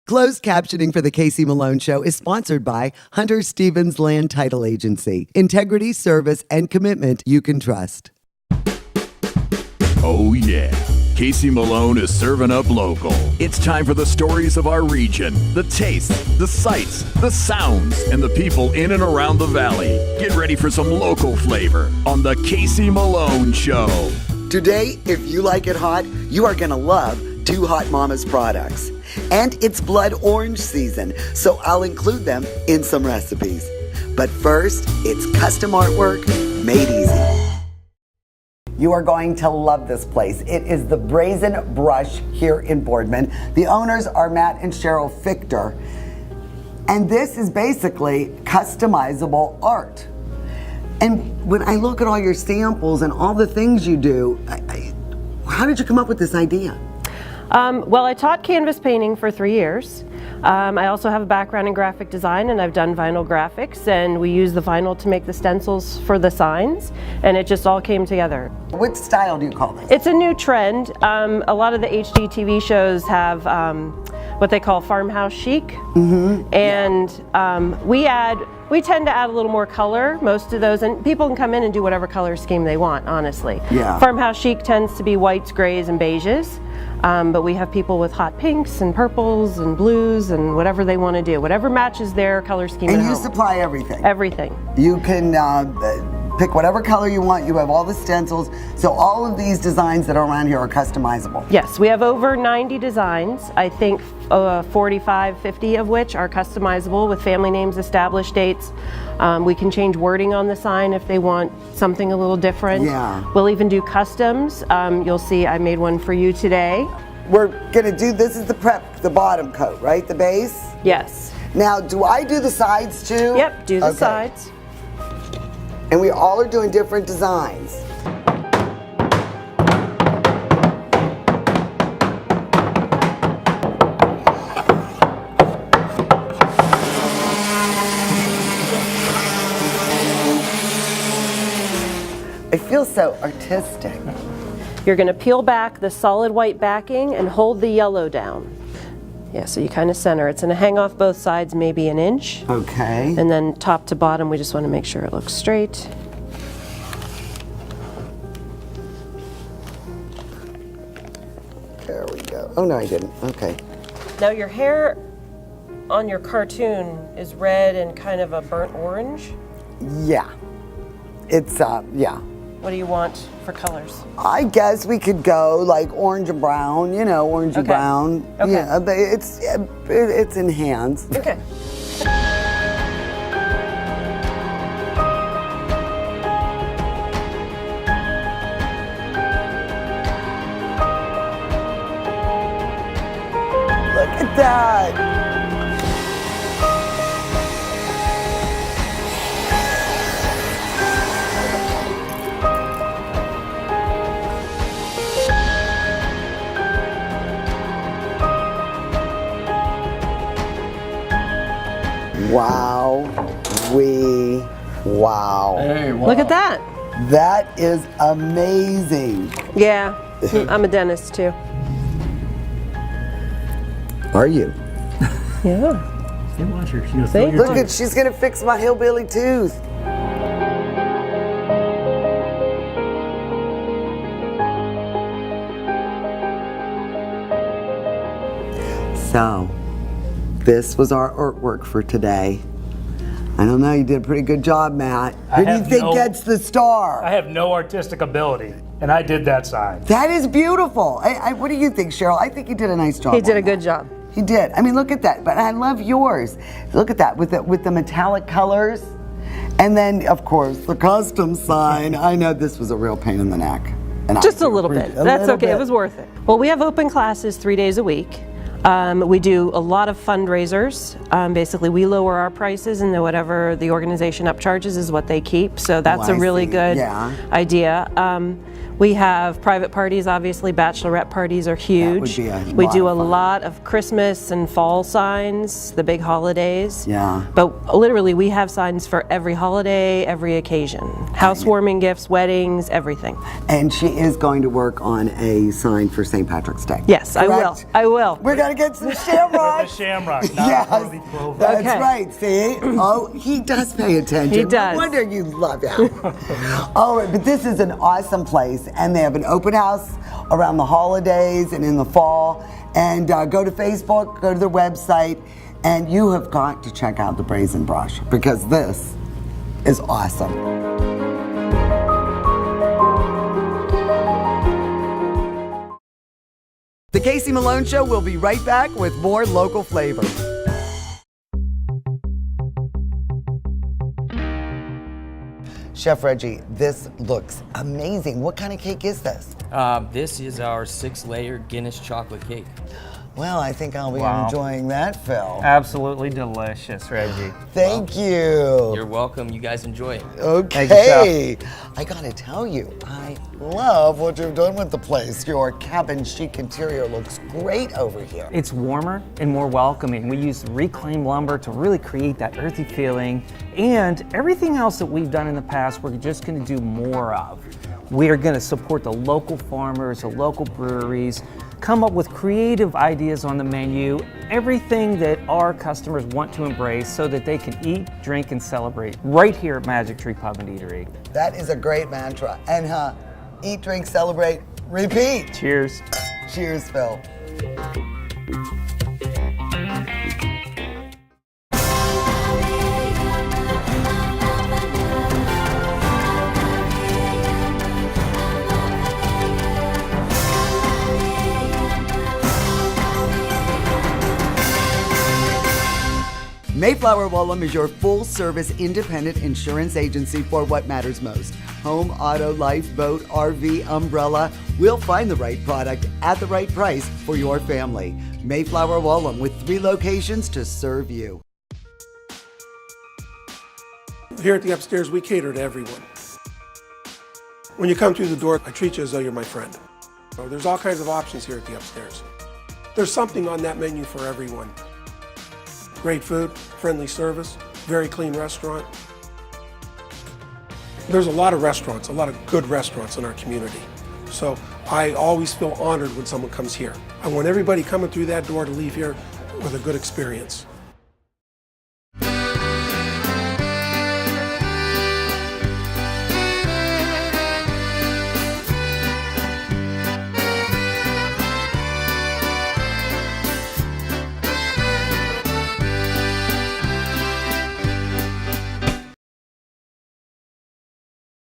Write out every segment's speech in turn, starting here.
Closed captioning for the Casey Malone Show is sponsored by Hunter Stevens Land Title Agency. Integrity, service, and commitment you can trust. Oh yeah, Casey Malone is serving up local. It's time for the stories of our region, the tastes, the sights, the sounds, and the people in and around the valley. Get ready for some local flavor on the Casey Malone Show. Today, if you like it hot, you are going to love Two Hot Mamas products. And it's blood orange season, so I'll include them in some recipes. But first, it's custom artwork made easy. You are going to love this place. It is the Brazen Brush here in Boardman. The owners are Matt and Cheryl Fichter. And this is basically customizable art. And when I look at all your samples and all the things you do, how did you come up with this idea? Well, I taught canvas painting for 3 years. I also have a background in graphic design, and I've done vinyl graphics, and we use the vinyl to make the stencils for the signs, and it just all came together. What style do you call this? It's a new trend. A lot of the HD TV shows have what they call farmhouse chic, and we tend to add a little more color, most of those, and people can come in and do whatever color scheme they want, honestly. Yeah. Farmhouse chic tends to be whites, grays, and beiges. But we have people with hot pinks and purples and blues and whatever they want to do, whatever matches their color scheme. And you supply everything? Everything. You can pick whatever color you want. You have all the stencils. So all of these designs that are around here are customizable. Yes, we have over 90 designs. I think 45, 50 of which are customizable with family names, established dates. We can change wording on the sign if they want something a little different. Yeah. We'll even do customs. You'll see I made one for you today. We're gonna do, this is the prep, the bottom coat, right? The base? Yes. Now, do I do the sides too? Yep, do the sides. And we all are doing different designs. I feel so artistic. You're going to peel back the solid white backing and hold the yellow down. Yeah, so you kind of center. It's going to hang off both sides maybe an inch. Okay. And then top to bottom, we just want to make sure it looks straight. There we go. Oh, no, I didn't. Okay. Now your hair on your cartoon is red and kind of a burnt orange. Yeah. It's, yeah. What do you want for colors? I guess we could go like orange and brown, you know, orange and brown. Okay. Yeah, but it's in hands. Okay. Look at that. Wow. Wow. Hey, wow. Look at that. That is amazing. Yeah, I'm a dentist too. Are you? Yeah. Hey, watch her. She's gonna See? fill your Look teeth. at, she's gonna fix my hillbilly tooth. So, this was our artwork for today. I don't know, you did a pretty good job, Matt. Who do you think gets the star? I have no artistic ability, and I did that side. That is beautiful. What do you think, Cheryl? I think you did a nice job. He did on a good that. job. He did. I mean, look at that. But I love yours. Look at that with the metallic colors. And then, of course, the custom sign. I know this was a real pain in the neck. And Just a little bit. That's okay. It was worth it. Well, we have open classes 3 days a week. We do a lot of fundraisers. Basically, we lower our prices, and then whatever the organization upcharges is what they keep. So that's a really good idea. We have private parties, obviously bachelorette parties are huge. That would be a We lot do of a fun. lot of Christmas and fall signs, the big holidays. Yeah. But literally we have signs for every holiday, every occasion. Housewarming gifts, weddings, everything. And she is going to work on a sign for St. Patrick's Day. Yes, I will. Correct? I will. We're going to get some The shamrocks. shamrock, not Yes, four-leaf clover. that's Okay. right. See? Oh, he does pay attention. He does. No wonder you love him. All right, but this is an awesome place, and they have an open house around the holidays and in the fall. And go to Facebook, go to their website, and you have got to check out the Brazen Brush because this is awesome. The Casey Malone Show will be right back with more local flavor. Chef Reggie, this looks amazing. What kind of cake is this? This is our 6-layer Guinness chocolate cake. Well, I think I'll be Wow. enjoying that, Phil. Absolutely delicious, Reggie. Thank you. You're welcome. You guys enjoy it. Okay. Thank you, I gotta tell you, I love what you've done with the place. Your cabin chic interior looks great over here. It's warmer and more welcoming. We use reclaimed lumber to really create that earthy feeling, and everything else that we've done in the past, we're just gonna do more of. We are gonna support the local farmers, the local breweries, come up with creative ideas on the menu, everything that our customers want to embrace so that they can eat, drink, and celebrate right here at Magic Tree Pub and Eatery. That is a great mantra. And eat, drink, celebrate, repeat. Cheers. Cheers, Phil. Mayflower Woolham is your full-service independent insurance agency for what matters most. Home, auto, life, boat, RV, umbrella. We'll find the right product at the right price for your family. Mayflower Woolham with 3 locations to serve you. Here at the Upstairs, we cater to everyone. When you come through the door, I treat you as though you're my friend. So there's all kinds of options here at the Upstairs. There's something on that menu for everyone. Great food, friendly service, very clean restaurant. There's a lot of restaurants, a lot of good restaurants in our community. So I always feel honored when someone comes here. I want everybody coming through that door to leave here with a good experience.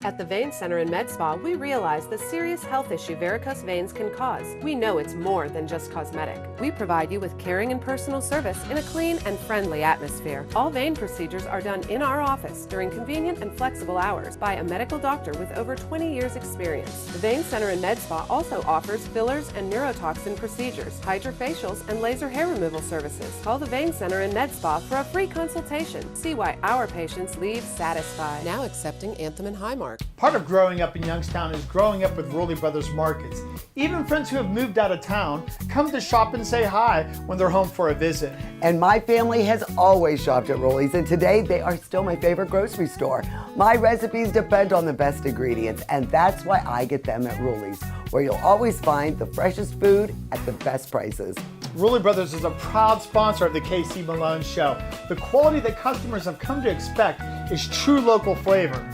At the Vein Center in Med Spa, we realize the serious health issue varicose veins can cause. We know it's more than just cosmetic. We provide you with caring and personal service in a clean and friendly atmosphere. All vein procedures are done in our office during convenient and flexible hours by a medical doctor with over 20 years experience. The Vein Center in Med Spa also offers fillers and neurotoxin procedures, hydrofacials, and laser hair removal services. Call the Vein Center in Med Spa for a free consultation. See why our patients leave satisfied. Now accepting Anthem and Highmark. Part of growing up in Youngstown is growing up with Rowley Brothers Markets. Even friends who have moved out of town come to shop and say hi when they're home for a visit. And my family has always shopped at Rowley's, and today they are still my favorite grocery store. My recipes depend on the best ingredients, and that's why I get them at Rowley's, where you'll always find the freshest food at the best prices. Rowley Brothers is a proud sponsor of the Casey Malone Show. The quality that customers have come to expect is true local flavor.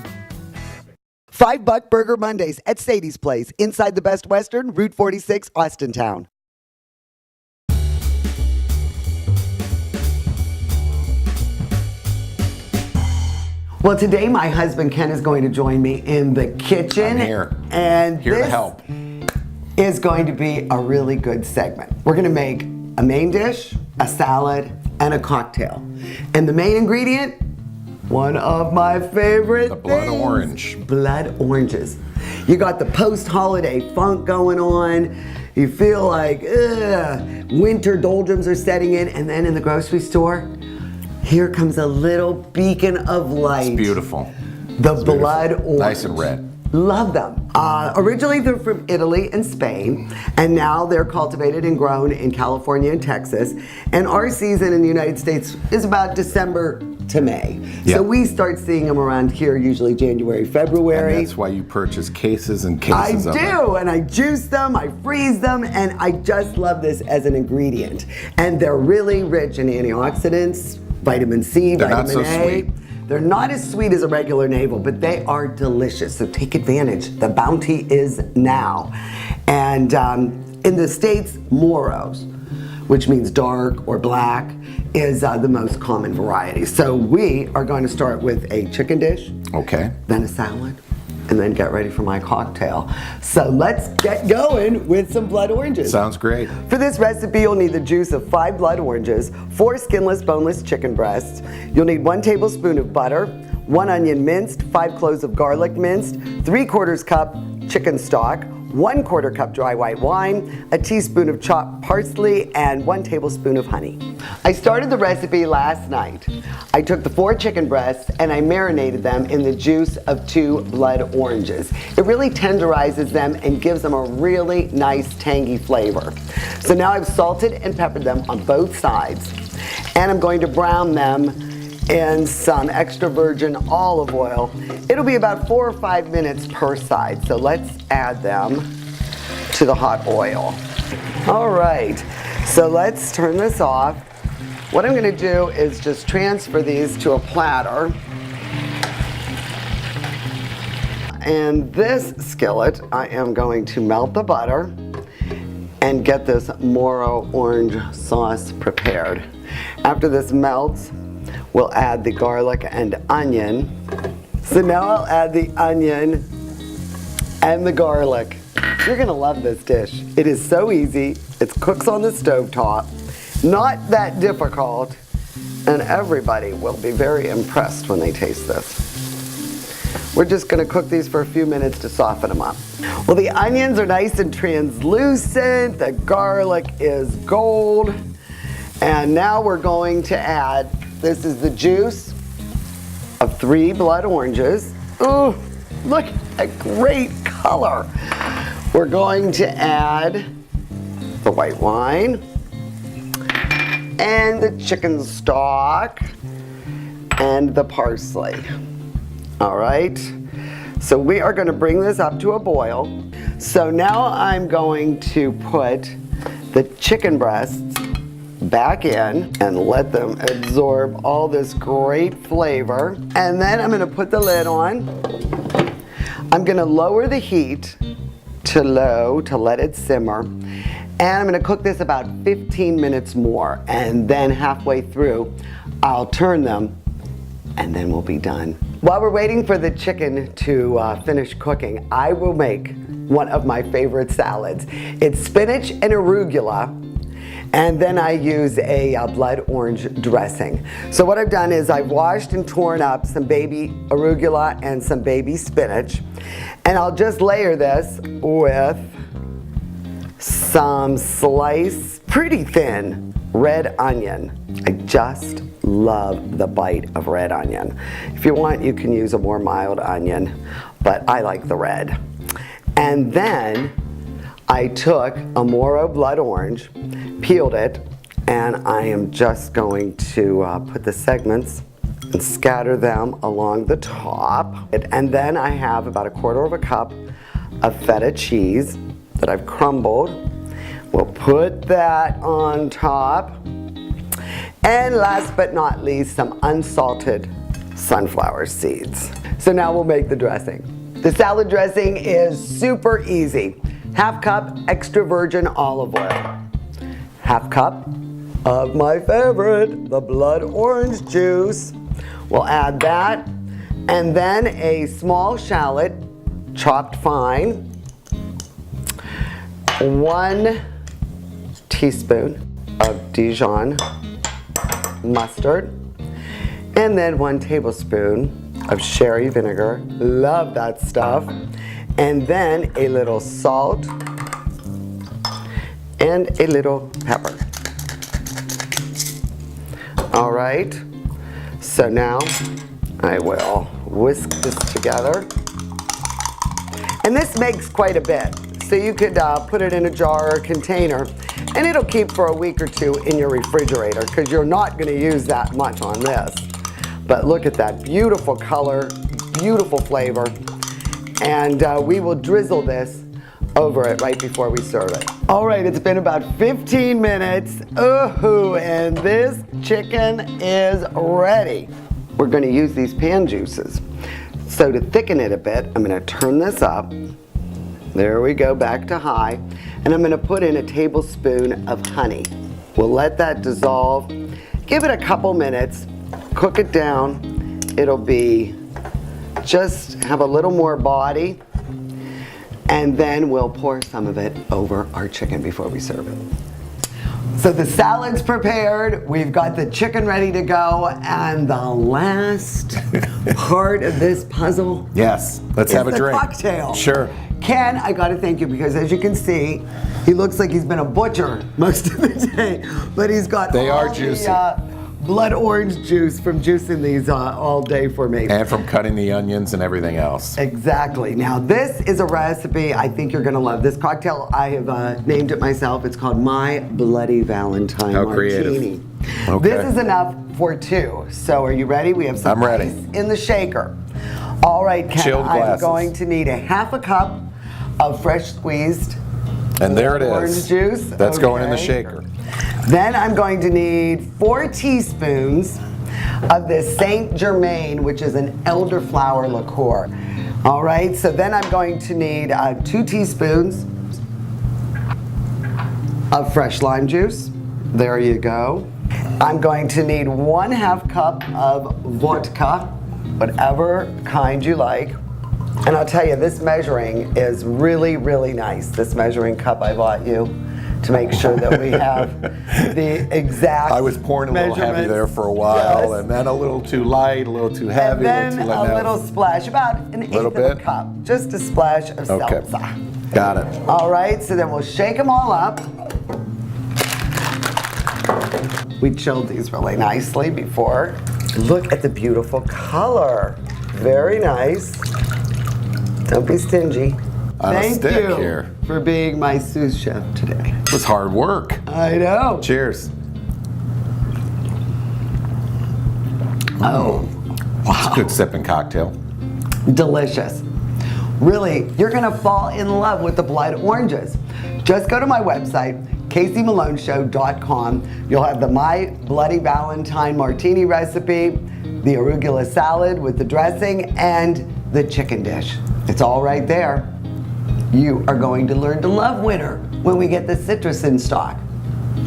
$5 Burger Mondays at Sadie's Place, inside the Best Western, Route 46, Austintown. Well, today my husband Ken is going to join me in the kitchen. I'm here. And Here to this help. is going to be a really good segment. We're going to make a main dish, a salad, and a cocktail. And the main ingredient, one of my favorite The blood things, orange. blood oranges. You got the post-holiday funk going on. You feel like winter doldrums are setting in, and then in the grocery store, here comes a little beacon of light. It's beautiful. The It's blood beautiful. orange. Nice and red. Love them. Originally they're from Italy and Spain, and now they're cultivated and grown in California and Texas. And our season in the United States is about December to May. Yeah. So we start seeing them around here usually January, February. And that's why you purchase cases and cases I of do, and I juice them, I freeze them, and I just love this as an ingredient. And they're really rich in antioxidants, vitamin C, They're vitamin not so A. sweet. They're not as sweet as a regular navel, but they are delicious. So take advantage. The bounty is now. And in the States, Moros, which means dark or black, is the most common variety. So we are going to start with a chicken dish, Okay. then a salad, and then get ready for my cocktail. So let's get going with some blood oranges. Sounds great. For this recipe, you'll need the juice of 5 blood oranges, 4 skinless, boneless chicken breasts. You'll need 1 tablespoon of butter, 1 onion minced, 5 cloves of garlic minced, 3/4 cup chicken stock, 1/4 cup dry white wine, a teaspoon of chopped parsley, and 1 tablespoon of honey. I started the recipe last night. I took the 4 chicken breasts and I marinated them in the juice of 2 blood oranges. It really tenderizes them and gives them a really nice tangy flavor. So now I've salted and peppered them on both sides, and I'm going to brown them in some extra virgin olive oil. It'll be about 4 or 5 minutes per side. So let's add them to the hot oil. All right, so let's turn this off. What I'm gonna do is just transfer these to a platter. And this skillet, I am going to melt the butter and get this Moro orange sauce prepared. After this melts, we'll add the garlic and onion. So now I'll add the onion and the garlic. You're gonna love this dish. It is so easy. It cooks on the stovetop, not that difficult, and everybody will be very impressed when they taste this. We're just gonna cook these for a few minutes to soften them up. Well, the onions are nice and translucent, the garlic is gold, and now we're going to add, this is the juice of 3 blood oranges. Ooh, look at great color. We're going to add the white wine and the chicken stock and the parsley. All right, so we are going to bring this up to a boil. So now I'm going to put the chicken breasts back in and let them absorb all this great flavor. And then I'm going to put the lid on. I'm going to lower the heat to low to let it simmer. And I'm going to cook this about 15 minutes more. And then halfway through, I'll turn them and then we'll be done. While we're waiting for the chicken to finish cooking, I will make one of my favorite salads. It's spinach and arugula, and then I use a blood orange dressing. So what I've done is I've washed and torn up some baby arugula and some baby spinach, and I'll just layer this with some sliced, pretty thin red onion. I just love the bite of red onion. If you want, you can use a more mild onion, but I like the red. And then I took a Moro blood orange, peeled it, and I am just going to put the segments and scatter them along the top. And then I have about 1/4 cup of feta cheese that I've crumbled. We'll put that on top. And last but not least, some unsalted sunflower seeds. So now we'll make the dressing. The salad dressing is super easy. 1/2 cup extra virgin olive oil. 1/2 cup of my favorite, the blood orange juice. We'll add that. And then a small shallot, chopped fine. 1 teaspoon of Dijon mustard, and then 1 tablespoon of sherry vinegar. Love that stuff. And then a little salt and a little pepper. All right, so now I will whisk this together. And this makes quite a bit. So you could put it in a jar or container, and it'll keep for a week or two in your refrigerator because you're not going to use that much on this. But look at that beautiful color, beautiful flavor. And we will drizzle this over it right before we serve it. All right, it's been about 15 minutes. Ooh, and this chicken is ready. We're going to use these pan juices. So to thicken it a bit, I'm going to turn this up. There we go, back to high. And I'm going to put in a tablespoon of honey. We'll let that dissolve. Give it a couple minutes. Cook it down. It'll be just have a little more body. And then we'll pour some of it over our chicken before we serve it. So the salad's prepared, we've got the chicken ready to go, and the last part of this puzzle Yes, let's have a drink. Cocktail. Sure. Ken, I gotta thank you because as you can see, he looks like he's been a butcher most of the day, but he's got all juicy. the blood orange juice from juicing these all day for me. And from cutting the onions and everything else. Exactly. Now this is a recipe I think you're gonna love. This cocktail, I have named it myself. It's called My Bloody Valentine How Martini. creative. Okay. This is enough for two. So are you ready? We have some I'm ready. ice in the shaker. All right, Ken, Chilled I'm glasses. going to need a half a cup of fresh squeezed And there it orange is. juice. That's going in the Okay. shaker. Then I'm going to need 4 teaspoons of this Saint Germain, which is an elderflower liqueur. All right, so then I'm going to need 2 teaspoons of fresh lime juice. There you go. I'm going to need 1/2 cup of vodka, whatever kind you like. And I'll tell you, this measuring is really, really nice. This measuring cup I bought you to make sure that we have the exact I was pouring a little heavy measurements. there for a while, Yes. and then a little too light, a little too heavy, And a then little too light. a little splash, about an eighth of a bit? cup. Just a splash of Okay. salsa. Got it. All right, so then we'll shake them all up. We chilled these really nicely before. Look at the beautiful color. Very nice. Don't be stingy. On a Thank stick you here. for being my sous chef today. It was hard work. I know. Cheers. Oh, It's a good sipping cocktail. delicious. Really, you're gonna fall in love with the blood oranges. Just go to my website, caseymalonshow.com. You'll have the My Bloody Valentine Martini recipe, the arugula salad with the dressing, and the chicken dish. It's all right there. You are going to learn to love winter when we get the citrus in stock.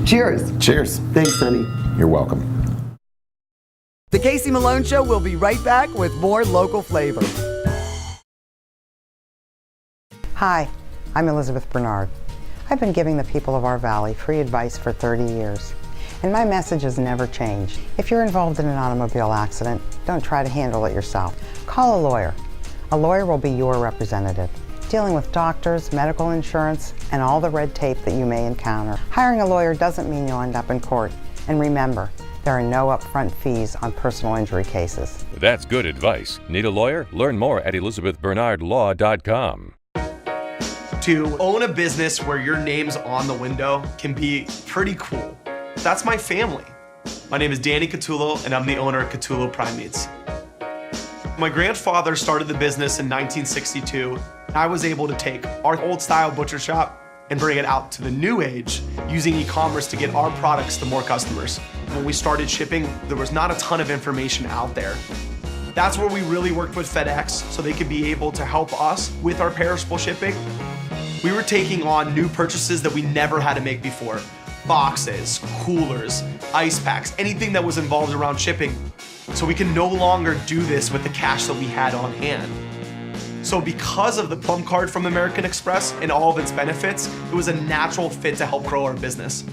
Cheers. Cheers. Thanks, honey. You're welcome. The Casey Malone Show will be right back with more local flavor. Hi, I'm Elizabeth Bernard. I've been giving the people of our valley free advice for 30 years, and my message has never changed. If you're involved in an automobile accident, don't try to handle it yourself. Call a lawyer. A lawyer will be your representative, dealing with doctors, medical insurance, and all the red tape that you may encounter. Hiring a lawyer doesn't mean you'll end up in court. And remember, there are no upfront fees on personal injury cases. That's good advice. Need a lawyer? Learn more at ElizabethBernardLaw.com. To own a business where your name's on the window can be pretty cool. That's my family. My name is Danny Catullo, and I'm the owner of Catullo Prime Meats. My grandfather started the business in 1962. I was able to take our old style butcher shop and bring it out to the new age using e-commerce to get our products to more customers. When we started shipping, there was not a ton of information out there. That's where we really worked with FedEx so they could be able to help us with our perishable shipping. We were taking on new purchases that we never had to make before. Boxes, coolers, ice packs, anything that was involved around shipping. So we can no longer do this with the cash that we had on hand. So because of the Plum Card from American Express and all of its benefits, it was a natural fit to help grow our business.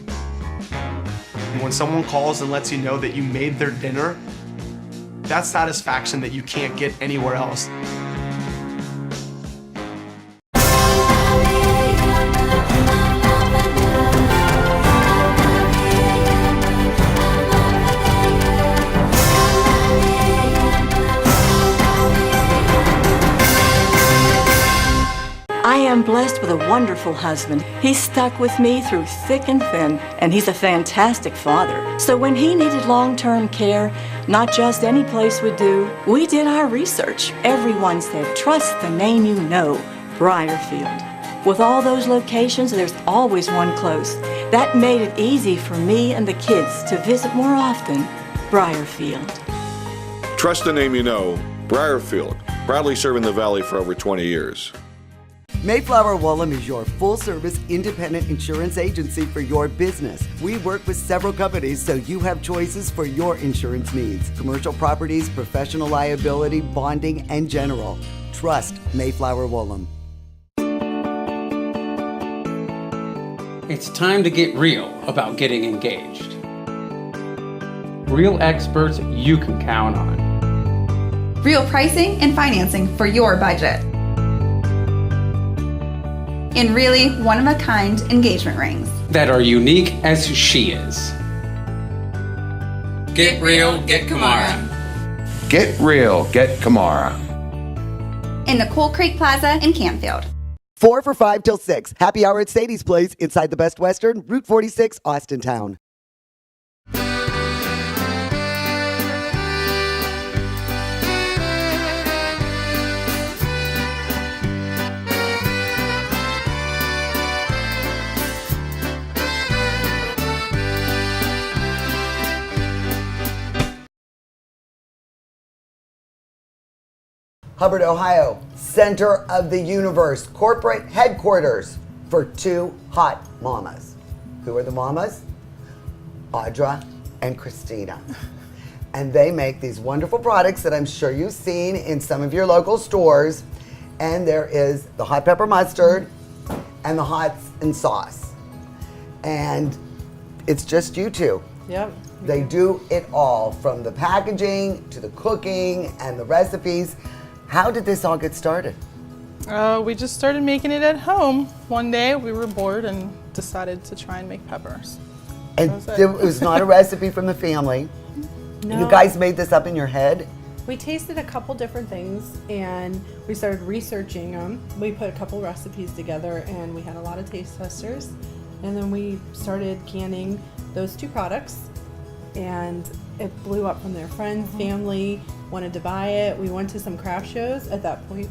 And when someone calls and lets you know that you made their dinner, that's satisfaction that you can't get anywhere else. am blessed with a wonderful husband. He's stuck with me through thick and thin, and he's a fantastic father. So when he needed long-term care, not just any place would do, we did our research. Everyone said, trust the name you know, Briarfield. With all those locations, there's always one close. That made it easy for me and the kids to visit more often, Briarfield. Trust the name you know, Briarfield, proudly serving the Valley for over 20 years. Mayflower Woolham is your full-service independent insurance agency for your business. We work with several companies so you have choices for your insurance needs. Commercial properties, professional liability, bonding, and general. Trust Mayflower Woolham. It's time to get real about getting engaged. Real experts you can count on. Real pricing and financing for your budget. And really one-of-a-kind engagement rings. That are unique as she is. Get real, get Kamara. Get real, get Kamara. In the Coal Creek Plaza in Canfield. 4 for $5 till 6. Happy hour at Sadie's Place inside the Best Western, Route 46, Austintown. Hubbard, Ohio, center of the universe, corporate headquarters for 2 hot mamas. Who are the mamas? Audra and Christina. And they make these wonderful products that I'm sure you've seen in some of your local stores. And there is the hot pepper mustard and the hot and sauce. And it's just you two. Yep. They do it all, from the packaging to the cooking and the recipes. How did this all get started? We just started making it at home. One day we were bored and decided to try and make peppers. And it was not a recipe from the family. No. You guys made this up in your head? We tasted a couple different things and we started researching them. We put a couple recipes together and we had a lot of taste testers. And then we started canning those 2 products and it blew up from there. Friends, family wanted to buy it. We went to some craft shows at that point.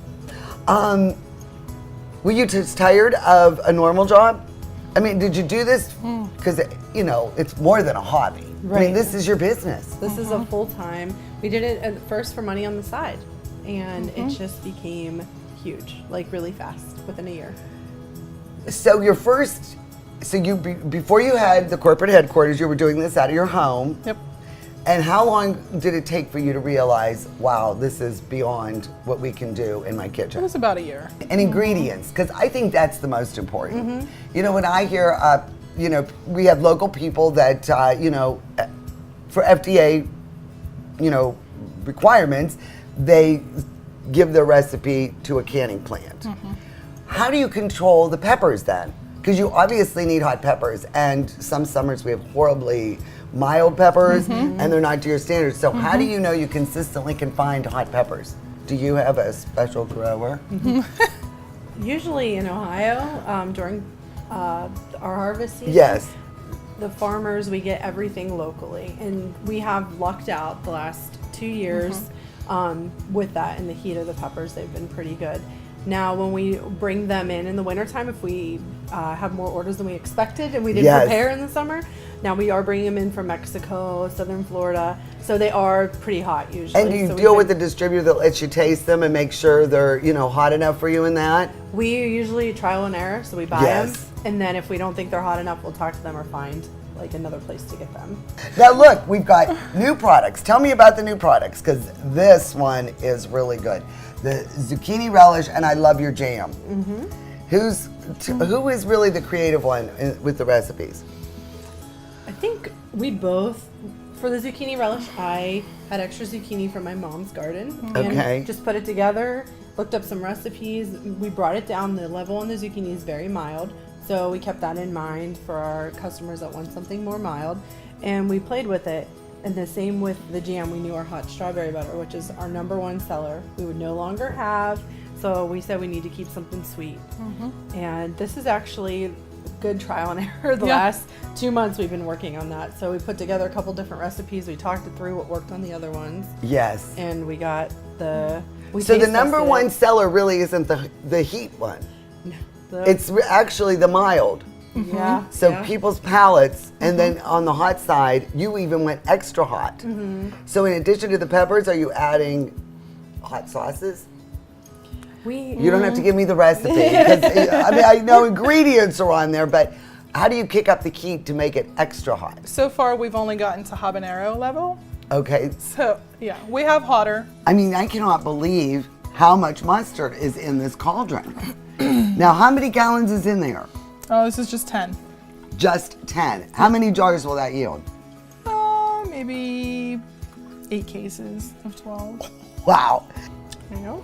Were you just tired of a normal job? I mean, did you do this because, you know, it's more than a hobby? Right. I mean, this is your business. This is a full-time. We did it at first for money on the side and it just became huge, like really fast within a year. So before you had the corporate headquarters, you were doing this out of your home. Yep. And how long did it take for you to realize, wow, this is beyond what we can do in my kitchen? It was about a year. And ingredients, because I think that's the most important. You know, when I hear, you know, we have local people that, you know, for FDA, you know, requirements, they give their recipe to a canning plant. How do you control the peppers then? Because you obviously need hot peppers, and some summers we have horribly mild peppers, and they're not to your standards. So how do you know you consistently can find hot peppers? Do you have a special grower? Usually in Ohio, during our harvest season, Yes. the farmers, we get everything locally. And we have lucked out the last 2 years with that, and the heat of the peppers, they've been pretty good. Now, when we bring them in the wintertime, if we have more orders than we expected and we didn't prepare in the summer, now we are bringing them in from Mexico, southern Florida, so they are pretty hot usually. And do you deal with the distributor that lets you taste them and make sure they're, you know, hot enough for you in that? We usually trial and error, so we buy them, and then if we don't think they're hot enough, we'll talk to them or find like another place to get them. Now look, we've got new products. Tell me about the new products, because this one is really good. The zucchini relish, and I love your jam. Who is really the creative one with the recipes? I think we both, for the zucchini relish, I had extra zucchini from my mom's garden and just put it together, looked up some recipes. We brought it down. The level on the zucchini is very mild, so we kept that in mind for our customers that want something more mild, and we played with it. And the same with the jam. We knew our hot strawberry butter, which is our #1 seller, we would no longer have. So we said we need to keep something sweet. And this is actually good trial and error. The last 2 months we've been working on that. So we put together a couple different recipes. We talked it through what worked on the other ones. Yes. And we got the... So the number one seller really isn't the heat one. No. It's actually the mild. Yeah. So people's palates, and then on the hot side, you even went extra hot. So in addition to the peppers, are you adding hot sauces? You don't have to give me the recipe, because I mean, I know ingredients are on there, but how do you kick up the heat to make it extra hot? So far, we've only gotten to habanero level. Okay. So, yeah, we have hotter. I mean, I cannot believe how much mustard is in this cauldron. Now, how many gallons is in there? Oh, this is just 10. Just 10. How many jars will that yield? Maybe 8 cases of 12. Wow. There you go.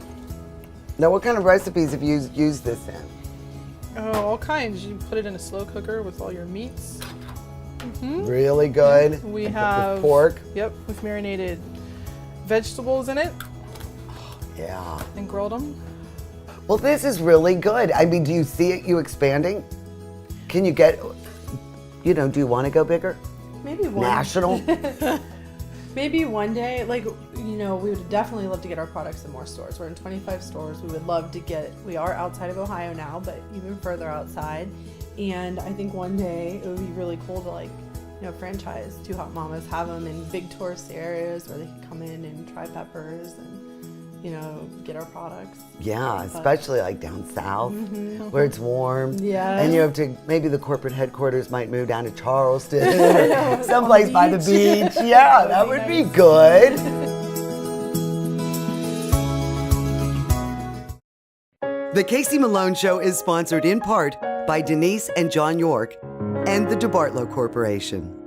Now, what kind of recipes have you used this in? Oh, all kinds. You put it in a slow cooker with all your meats. Really good. We have with pork. Yep, with marinated vegetables in it. Yeah. And grilled them. Well, this is really good. I mean, do you see you expanding? Can you get, do you want to go bigger? Maybe one. National? Maybe one day, we would definitely love to get our products in more stores. We're in 25 stores. We would love to we are outside of Ohio now, but even further outside. And I think one day it would be really cool to franchise Two Hot Mamas, have them in big tourist areas where they can come in and try peppers and, get our products. Yeah, especially like down south where it's warm. Yeah. And you have to, maybe the corporate headquarters might move down to Charleston or someplace by the beach. Yeah, that would be good. The Casey Malone Show is sponsored in part by Denise and John York and the DeBartolo Corporation.